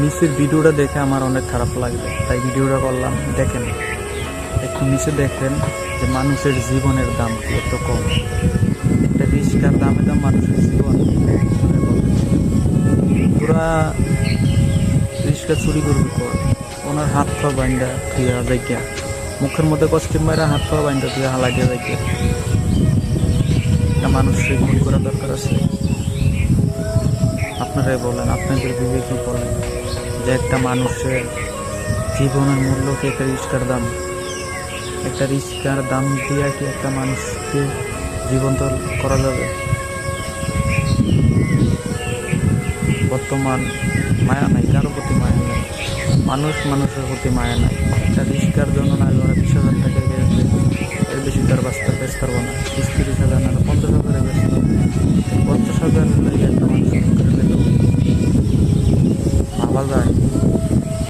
নিচের ভিডিওটা দেখে আমার অনেক খারাপ লাগবে, তাই ভিডিওটা করলাম। দেখেন, একটু নিচে দেখেন যে মানুষের জীবনের দাম কি এত কম। একটা রিস্কার দামে দাম মানুষের জীবন। পুরা রিস্কা চুরি করবি কর, ওনার হাত পা বাইন্দা দিয়া যাইয়া, মুখের মধ্যে কষ্টিম মারা হাত পা বাইন্দা দিয়া হালাই দিয়া যাইয়া। একটা মানুষের খুন করা দরকার আছে? আপনারাই বলেন, আপনাদের বিবেকই বলেন যে একটা মানুষের জীবনের মূল্য কি একটা রিস্কার দাম? একটা রিস্কার দাম দিয়া কি একটা মানুষকে জীবন্ত করা যাবে? বর্তমান মায়া নাই, কারো প্রতি মায়া নাই, মানুষের প্রতি মায়া নাই। একটা রিস্কার জন্য না 20,000 টাকা গেছে, এর বেশি তার বাঁচতে বেচতে পারবো না। 30,000 না 50,000 বেচতে 50,000 একটা মানুষ ভাবা যায়?